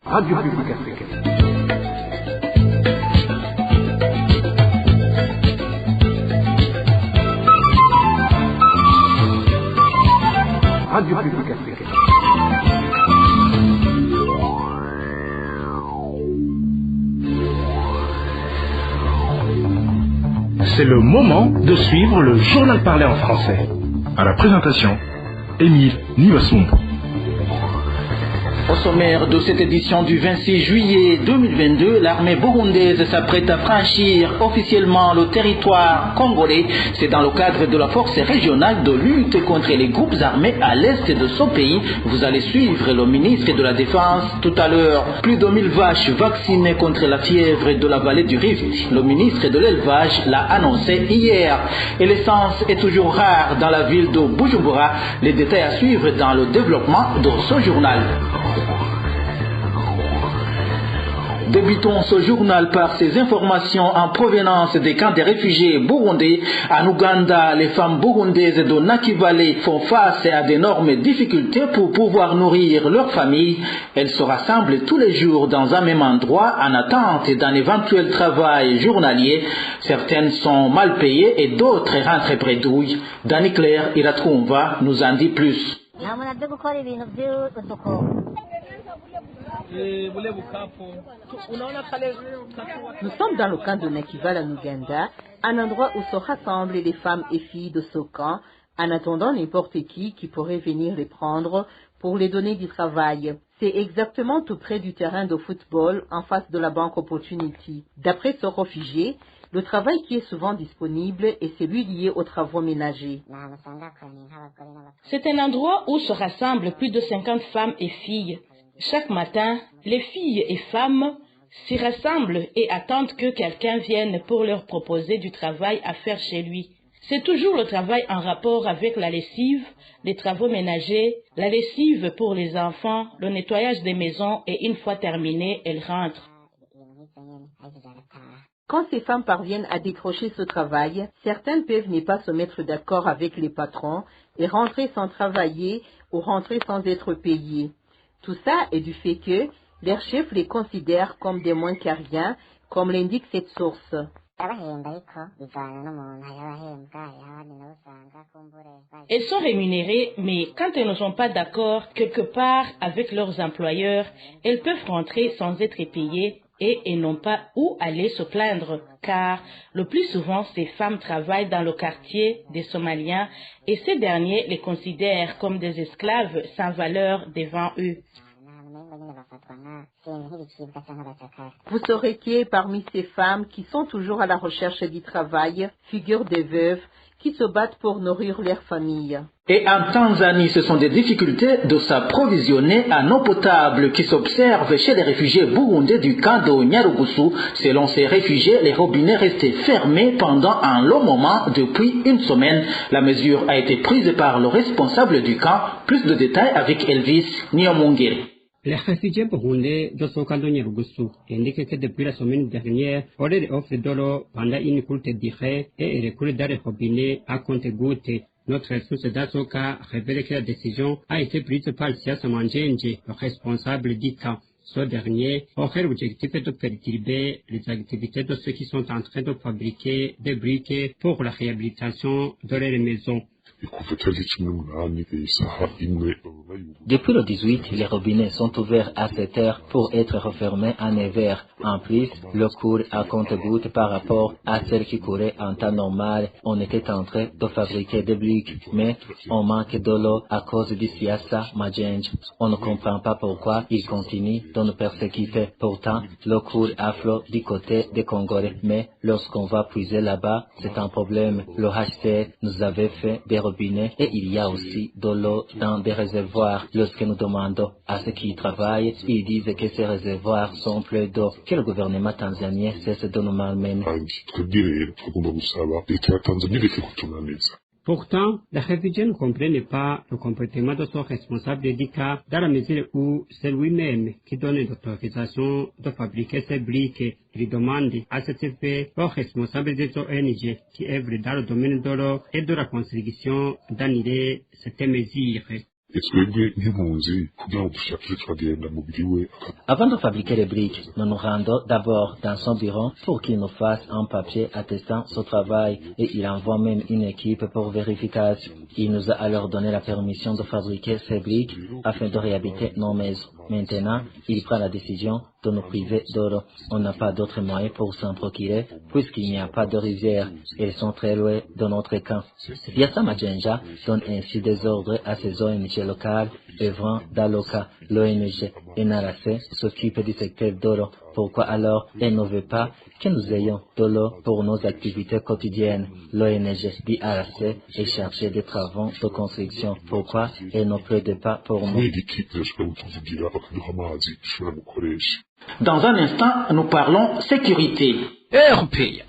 Radio Publique Africaine. Radio Publique Africaine. C'est le moment de suivre le journal parlé en français. À la présentation, Émile Nivassou. Au sommaire de cette édition du 26 juillet 2022, l'armée burundaise s'apprête à franchir officiellement le territoire congolais. C'est dans le cadre de la force régionale de lutte contre les groupes armés à l'est de ce pays. Vous allez suivre le ministre de la Défense tout à l'heure. Plus de 1000 vaches vaccinées contre la fièvre de la vallée du Rift. Le ministre de l'élevage l'a annoncé hier. Et l'essence est toujours rare dans la ville de Bujumbura. Les détails à suivre dans le développement de ce journal. Débutons ce journal par ces informations en provenance des camps des réfugiés burundais. En Ouganda, les femmes burundaises de Nakivale font face à d'énormes difficultés pour pouvoir nourrir leur famille. Elles se rassemblent tous les jours dans un même endroit en attente d'un éventuel travail journalier. Certaines sont mal payées et d'autres rentrent bredouilles. Dani Claire Iratrumva nous en dit plus. Nous sommes dans le camp de Nakivale en Ouganda, un endroit où se rassemblent les femmes et filles de ce camp, en attendant n'importe qui pourrait venir les prendre pour les donner du travail. C'est exactement tout près du terrain de football, en face de la banque Opportunity. D'après ce réfugié, le travail qui est souvent disponible est celui lié aux travaux ménagers. C'est un endroit où se rassemblent plus de 50 femmes et filles. Chaque matin, les filles et femmes s'y rassemblent et attendent que quelqu'un vienne pour leur proposer du travail à faire chez lui. C'est toujours le travail en rapport avec la lessive, les travaux ménagers, la lessive pour les enfants, le nettoyage des maisons et une fois terminé, elles rentrent. Quand ces femmes parviennent à décrocher ce travail, certaines peuvent ne pas se mettre d'accord avec les patrons et rentrer sans travailler ou rentrer sans être payées. Tout ça est du fait que leurs chefs les considèrent comme des moins qu'à rien, comme l'indique cette source. Elles sont rémunérées, mais quand elles ne sont pas d'accord quelque part avec leurs employeurs, elles peuvent rentrer sans être payées et elles n'ont pas où aller se plaindre, car le plus souvent ces femmes travaillent dans le quartier des Somaliens et ces derniers les considèrent comme des esclaves sans valeur devant eux. Vous saurez que parmi ces femmes qui sont toujours à la recherche du travail figurent des veuves qui se battent pour nourrir leur famille. Et en Tanzanie, ce sont des difficultés de s'approvisionner en eau potable qui s'observent chez les réfugiés burundais du camp de Nyarugusu. Selon ces réfugiés, les robinets restaient fermés pendant un long moment depuis une semaine. La mesure a été prise par le responsable du camp. Plus de détails avec Elvis Nyamongere. Les réfugiés burundais de ce camp de Nyarugusu indiquent que depuis la semaine dernière, on leur offre de l'eau pendant une courte durée et elle coule dans les robinets à compte-gouttes. Notre source dans ce cas révèle que la décision a été prise par Siasa Manjenje, le responsable du camp. Ce dernier aurait l'objectif de perturber les activités de ceux qui sont en train de fabriquer des briques pour la réhabilitation de leurs maisons. Depuis le 18, les robinets sont ouverts à 7 heures pour être refermés à 9 heures. En plus, le cours à compte-gouttes par rapport à celle qui courait en temps normal. On était en train de fabriquer des briques, mais on manque de l'eau à cause du Siasa Majenje. On ne comprend pas pourquoi ils continuent de nous persécuter. Pourtant, le cours afflue du côté des Congolais, mais lorsqu'on va puiser là-bas, c'est un problème. Le HCR nous avait fait des robinets et il y a aussi de l'eau dans des réservoirs. Lorsque nous demandons à ceux qui y travaillent, ils disent que ces réservoirs sont pleins d'eau, que le gouvernement tanzanien cesse de nous malmener. Pourtant, les réfugiés ne comprennent pas le comportement de son responsable du cas dans la mesure où c'est lui-même qui donne l'autorisation de fabriquer ces briques. Il demande à cet effet aux responsables des ONG qui œuvrent dans le domaine de l'eau et de la construction d'annuler cette mesure. Avant de fabriquer les briques, nous nous rendons d'abord dans son bureau pour qu'il nous fasse un papier attestant son travail et il envoie même une équipe pour vérification. Il nous a alors donné la permission de fabriquer ces briques afin de réhabiter nos maisons. Maintenant, il prend la décision de nous priver d'eau. On n'a pas d'autre moyen pour s'en procurer puisqu'il n'y a pas de rivière. Elles sont très loin de notre camp. Biasa Majenja donne ainsi des ordres à ses ONG locales œuvrant dans le cas. L'ONG NRC s'occupe du secteur d'eau. Pourquoi alors elle ne veut pas que nous ayons de l'eau pour nos activités quotidiennes? L'ONG BRC est chargée des travaux de construction. Pourquoi elle ne plaide pas pour nous? Dans un instant, nous parlons sécurité. RPA.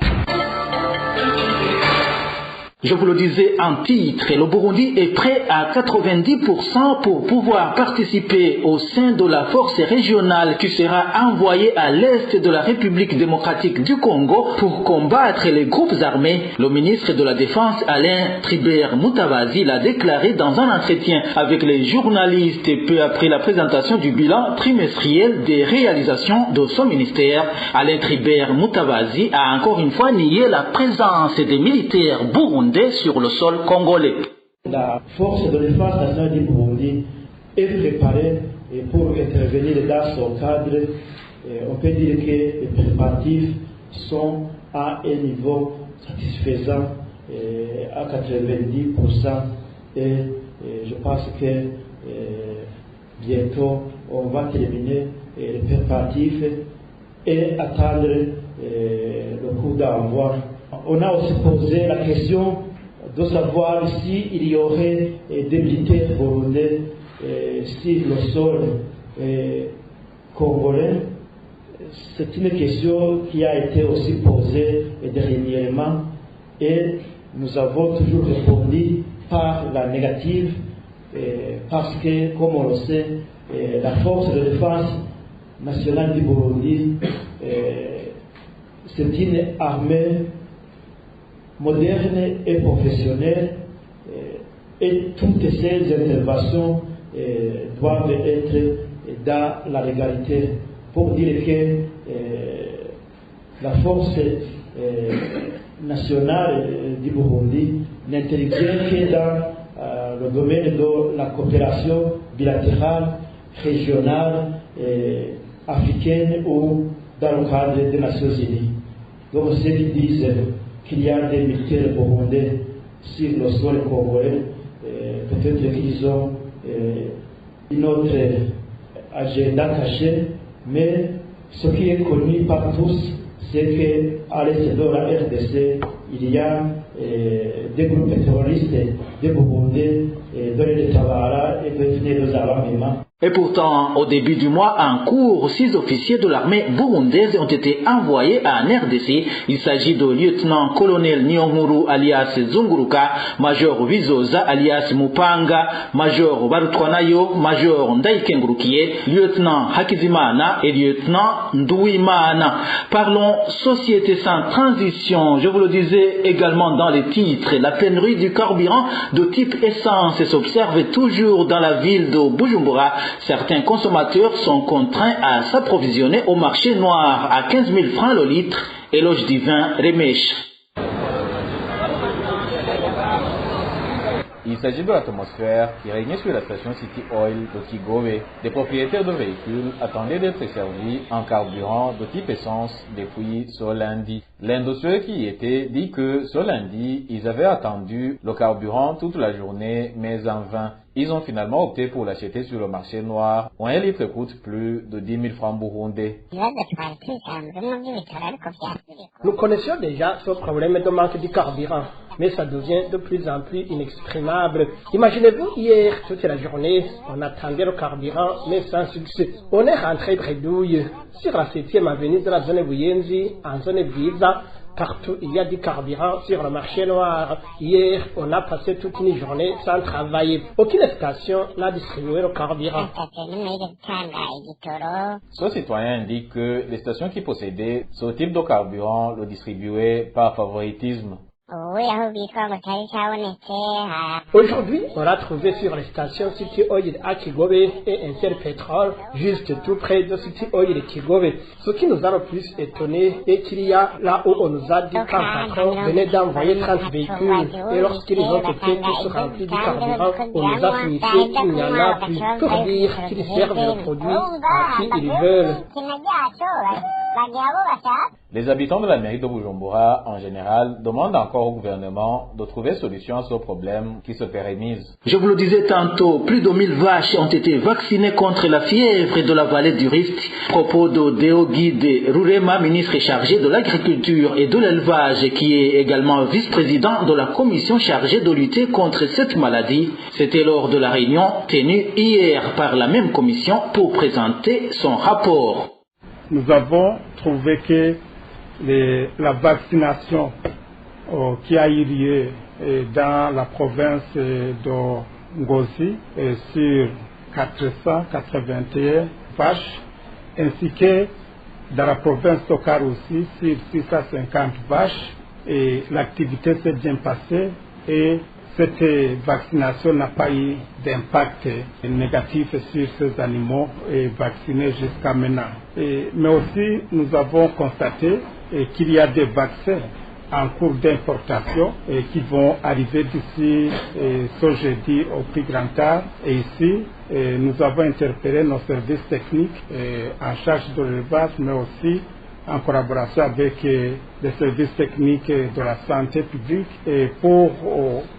Je vous le disais en titre, le Burundi est prêt à 90% pour pouvoir participer au sein de la force régionale qui sera envoyée à l'est de la République démocratique du Congo pour combattre les groupes armés. Le ministre de la Défense, Alain Tribert Mutabazi, l'a déclaré dans un entretien avec les journalistes peu après la présentation du bilan trimestriel des réalisations de son ministère. Alain Tribert Mutabazi a encore une fois nié la présence des militaires burundais sur le sol congolais. La force de défense nationale du Burundi est préparée pour intervenir dans son cadre. On peut dire que les préparatifs sont à un niveau satisfaisant à 90%. Et je pense que bientôt on va terminer les préparatifs et attendre le coup d'envoi. On a aussi posé la question de savoir s'il y aurait des militaires burundais sur le sol congolais. C'est une question qui a été aussi posée dernièrement et nous avons toujours répondu par la négative parce que, comme on le sait, la force de défense nationale du Burundi, c'est une armée moderne et professionnelle et toutes ces interventions doivent être dans la légalité pour dire que la force nationale du Burundi n'intervient que dans le domaine de la coopération bilatérale, régionale, africaine ou dans le cadre des Nations Unies. Donc ceux qui disent qu'il y a des militaires burundais sur le sol congolais, peut-être qu'ils ont une autre agenda caché, mais ce qui est connu par tous, c'est qu'à l'est de la RDC, il y a des groupes terroristes, des Burundais, de l'État et de Zabamema. Et pourtant, au début du mois en cours, 6 officiers de l'armée burundaise ont été envoyés en RDC. Il s'agit de lieutenant-colonel Nyonguru alias Zunguruka, major Wizoza alias Mupanga, major Barutwanayo, major Ndaikengurukie, lieutenant Hakizimana et lieutenant Nduimana. Parlons société sans transition. Je vous le disais également dans les titres, la pénurie du carburant de type essence s'observe toujours dans la ville de Bujumbura. Certains consommateurs sont contraints à s'approvisionner au marché noir à 15 000 francs le litre. Éloge divin Remèche. Il s'agit de l'atmosphère qui régnait sur la station City Oil de Kigobe. Des propriétaires de véhicules attendaient d'être servis en carburant de type essence depuis ce lundi. L'un de ceux qui y étaient dit que ce lundi, ils avaient attendu le carburant toute la journée, mais en vain. Ils ont finalement opté pour l'acheter sur le marché noir, où un litre coûte plus de 10 000 francs burundais. Nous connaissions déjà ce problème de manque de carburant, mais ça devient de plus en plus inexprimable. Imaginez-vous, hier, toute la journée, on attendait le carburant, mais sans succès. On est rentré bredouille sur la 7e avenue de la zone Buyenzi, en zone Visa. Partout, il y a du carburant sur le marché noir. Hier, on a passé toute une journée sans travailler. Aucune station n'a distribué le carburant. Ce citoyen indique que les stations qui possédaient ce type de carburant le distribuaient par favoritisme. Aujourd'hui, on a trouvé sur les stations City Oil à Kigobe et Interpetrol, juste tout près de City Oil de Kigobe. Ce qui nous a le plus étonné est qu'il y a là où on nous a dit qu'un patron venait d'envoyer 30 véhicules et lorsqu'ils ont été tous remplis du carburant, on nous a signifié qu'il n'y en a plus pour dire qu'ils servent le produit à qui ils veulent. Les habitants de la mairie de Bujumbura, en général, demandent encore au gouvernement de trouver solution à ce problème qui se pérennise. Je vous le disais tantôt, plus de 1000 vaches ont été vaccinées contre la fièvre de la vallée du Rift. Propos de Deogide Rurema, ministre chargé de l'agriculture et de l'élevage, qui est également vice-président de la commission chargée de lutter contre cette maladie. C'était lors de la réunion tenue hier par la même commission pour présenter son rapport. Nous avons trouvé que la vaccination qui a eu lieu dans la province de Ngozi sur 481 vaches, ainsi que dans la province de Okar aussi sur 650 vaches, et l'activité s'est bien passée et cette vaccination n'a pas eu d'impact négatif sur ces animaux vaccinés jusqu'à maintenant. Mais aussi, nous avons constaté qu'il y a des vaccins en cours d'importation qui vont arriver d'ici ce jeudi au plus grand tard. Et ici, nous avons interpellé nos services techniques en charge de l'élevage, mais aussi en collaboration avec les services techniques de la santé publique pour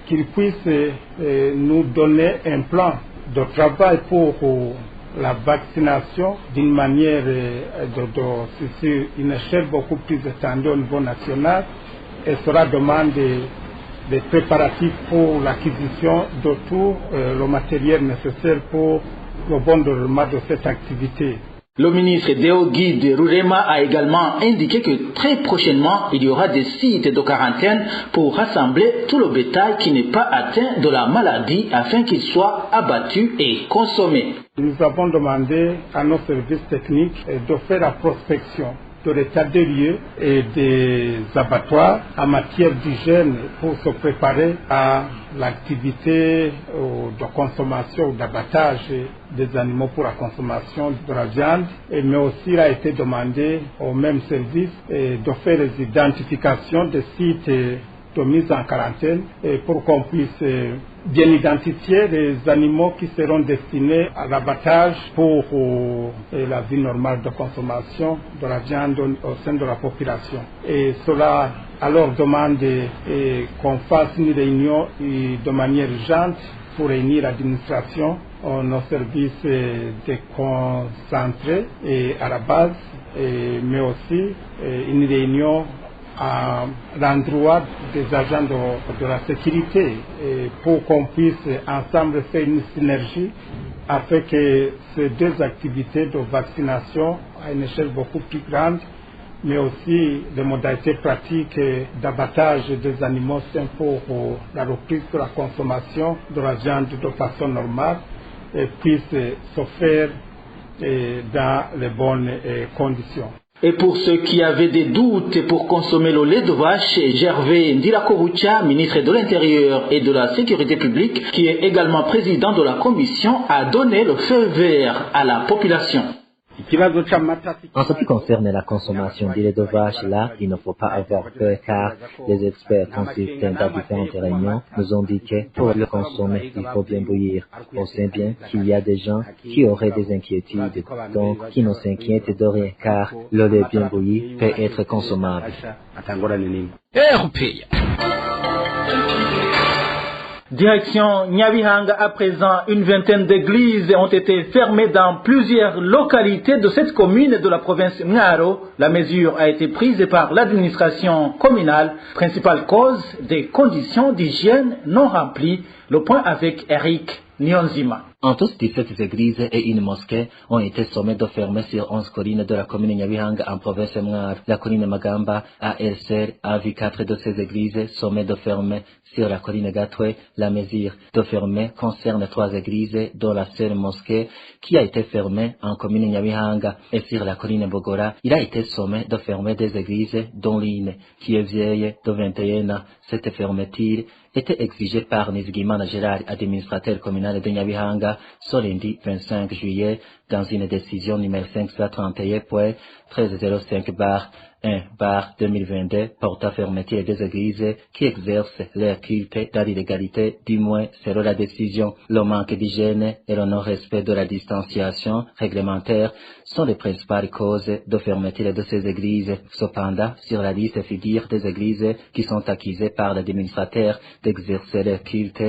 qu'ils puissent nous donner un plan de travail pour la vaccination d'une manière sur une échelle beaucoup plus étendue au niveau national, et cela demande des préparatifs pour l'acquisition de tout le matériel nécessaire pour le bon déroulement de cette activité. Le ministre Deogide Rurema a également indiqué que très prochainement, il y aura des sites de quarantaine pour rassembler tout le bétail qui n'est pas atteint de la maladie afin qu'il soit abattu et consommé. Nous avons demandé à nos services techniques de faire la prospection de l'état des lieux et des abattoirs en matière d'hygiène pour se préparer à l'activité de consommation ou d'abattage des animaux pour la consommation de la viande. Mais aussi, il a été demandé au même service de faire les identifications des sites de mise en quarantaine pour qu'on puisse bien identifier les animaux qui seront destinés à l'abattage pour la vie normale de consommation de la viande au sein de la population. Et cela alors demande qu'on fasse une réunion de manière urgente pour réunir l'administration, nos services déconcentrés à la base, mais aussi une réunion à l'endroit des agents de la sécurité pour qu'on puisse ensemble faire une synergie afin que ces deux activités de vaccination à une échelle beaucoup plus grande, mais aussi les modalités pratiques d'abattage des animaux sains pour la reprise de la consommation de la viande de façon normale puissent se faire dans les bonnes conditions. Et pour ceux qui avaient des doutes pour consommer le lait de vache, Gervais Ndirakobucha, ministre de l'Intérieur et de la Sécurité publique, qui est également président de la commission, a donné le feu vert à la population. En ce qui concerne la consommation du lait de vache, là, il ne faut pas avoir peur car les experts consultés dans différentes réunions nous ont dit que pour le consommer, il faut bien bouillir. On sait bien qu'il y a des gens qui auraient des inquiétudes, donc qui ne s'inquiètent de rien car le lait bien bouilli peut être consommable. Direction Nyabihanga, à présent, une vingtaine d'églises ont été fermées dans plusieurs localités de cette commune de la province Ngaro. La mesure a été prise par l'administration communale, principale cause des conditions d'hygiène non remplies. Le point avec Eric Nyonzima. En tous, 17 églises et une mosquée ont été sommées de fermer sur 11 collines de la commune Nyabihanga en province Mwaro. La colline Magamba à Elser a vu 4 de ces églises sommées de fermer. Sur la colline Gatwe, la mesure de fermer concerne 3 églises, dont la seule mosquée qui a été fermée en commune Nyabihanga. Et sur la colline Bogora, il a été sommé de fermer des églises, dont l'une, qui est vieille de 21 ans. Cette fermeture était exigée par Nizigimana Gérard, administrateur communal de Nyabihanga, ce lundi 25 juillet, dans une décision numéro 531.1305/1/2022 portant fermeture des églises qui exercent leur culte dans l'illégalité, du moins selon la décision. Le manque d'hygiène et le non-respect de la distanciation réglementaire sont les principales causes de fermeture de ces églises. Cependant, sur la liste figurent des églises qui sont accusées par l'administrateur d'exercer leur culte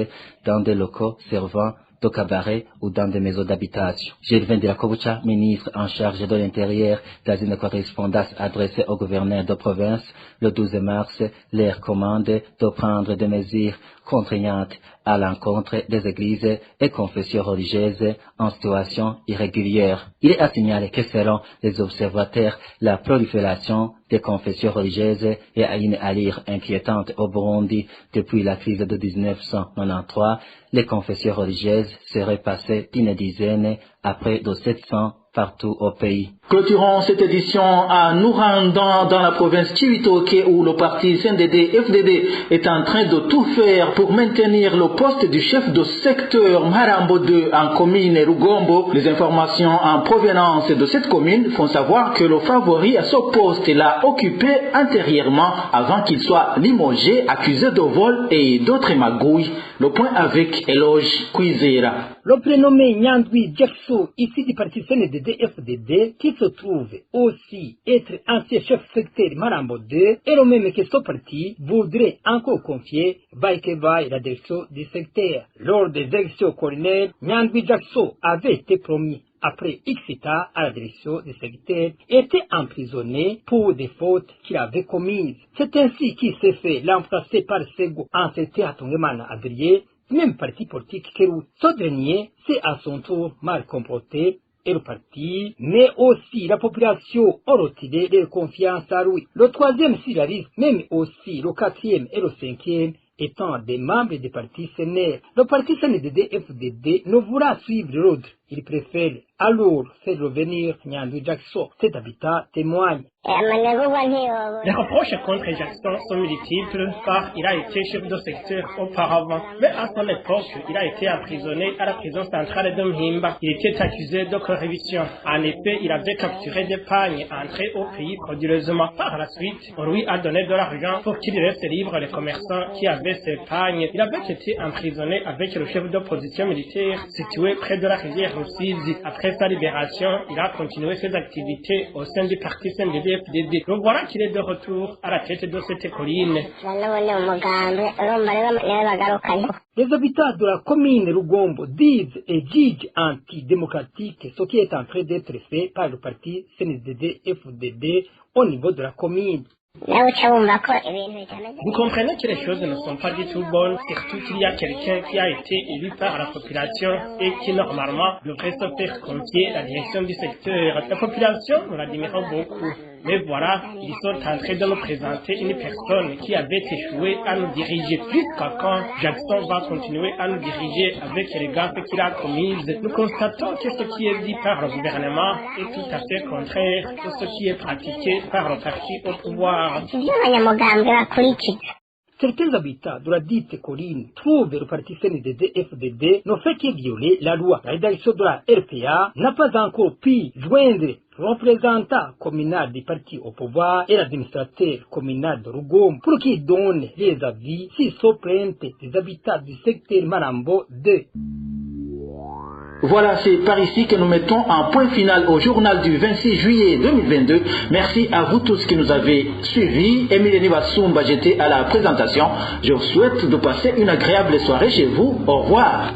dans des locaux servant de cabaret ou dans des maisons d'habitation. Gervin de la Kobucha, ministre en charge de l'Intérieur, dans une correspondance adressée au gouverneur de province le 12 mars, leur commande de prendre des mesures contraignantes à l'encontre des églises et confessions religieuses en situation irrégulière. Il est à signaler que selon les observateurs, la prolifération des confessions religieuses est à une allure inquiétante au Burundi depuis la crise de 1993. Les confessions religieuses seraient passées d'une dizaine à près de 700 partout au pays. Clôturons cette édition en nous rendant dans la province Chibitoke où le parti CNDD-FDD est en train de tout faire pour maintenir le poste du chef de secteur Marambo 2 en commune Rugombo. Les informations en provenance de cette commune font savoir que le favori à ce poste l'a occupé antérieurement avant qu'il soit limogé, accusé de vol et d'autres magouilles. Le point avec Eloge Kwizera. Le prénommé Nyandwi Jackson, ici du parti CNDD-FDD, qui se trouve aussi être ancien chef secteur Marambo 2, et le même que ce parti voudrait encore confier Baïkebaï la direction du secteur. Lors des élections coronéennes, Nyandwi Jackson avait été promis après Xita à la direction du secteur, était emprisonné pour des fautes qu'il avait commises. C'est ainsi qu'il s'est fait remplacer par Sego en secteur à Tongemana Adrier, même parti politique Kérout. Ce dernier s'est à son tour mal comporté et le parti, mais aussi la population ont retiré leur confiance à lui. Le troisième sur la liste, même aussi le quatrième et le cinquième, étant des membres du parti CNR. Le parti CNDD-FDD ne voulait suivre l'ordre. Il préfère alors faire revenir Nyandwi Jackson. Cet habitat témoigne. Les reproches contre Jackson sont multiples car il a été chef de secteur auparavant. Mais à son époque, il a été emprisonné à la prison centrale de Mhimba. Il était accusé de corruption. En effet, il avait capturé des pagnes entrées au pays frauduleusement. Par la suite, on lui a donné de l'argent pour qu'il reste libre les commerçants qui avaient ces pagnes. Il avait été emprisonné avec le chef d'opposition militaire situé près de la rivière Rusizi. Après sa libération, il a continué ses activités au sein du parti CNDD-FDD. Donc voilà qu'il est de retour à la tête de cette colline. Les habitants de la commune Rugombo disent et jugent antidémocratique ce qui est en train d'être fait par le parti CNDD-FDD au niveau de la commune. Vous comprenez que les choses ne sont pas du tout bonnes, surtout qu'il y a quelqu'un qui a été élu par la population et qui normalement devrait se faire confier la direction du secteur. La population nous l'admire beaucoup. Mais voilà, ils sont en train de nous présenter une personne qui avait échoué à nous diriger. Jusqu'à quand Jackson va continuer à nous diriger avec les gaffes qu'il a commises? Nous constatons que ce qui est dit par le gouvernement est tout à fait contraire de ce qui est pratiqué par le parti au pouvoir. Certains habitants de la dite colline trouvent le parti CNDD-FDD ne fait que violer la loi. La rédaction de la RPA n'a pas encore pu joindre le représentant communal du parti au pouvoir et l'administrateur communal de Rugombo pour qu'ils donnent les avis sur ce plainte des habitants du secteur Marambo 2. Voilà, c'est par ici que nous mettons un point final au journal du 26 juillet 2022. Merci à vous tous qui nous avez suivis. Émile Nivasumba, j'étais à la présentation. Je vous souhaite de passer une agréable soirée chez vous. Au revoir.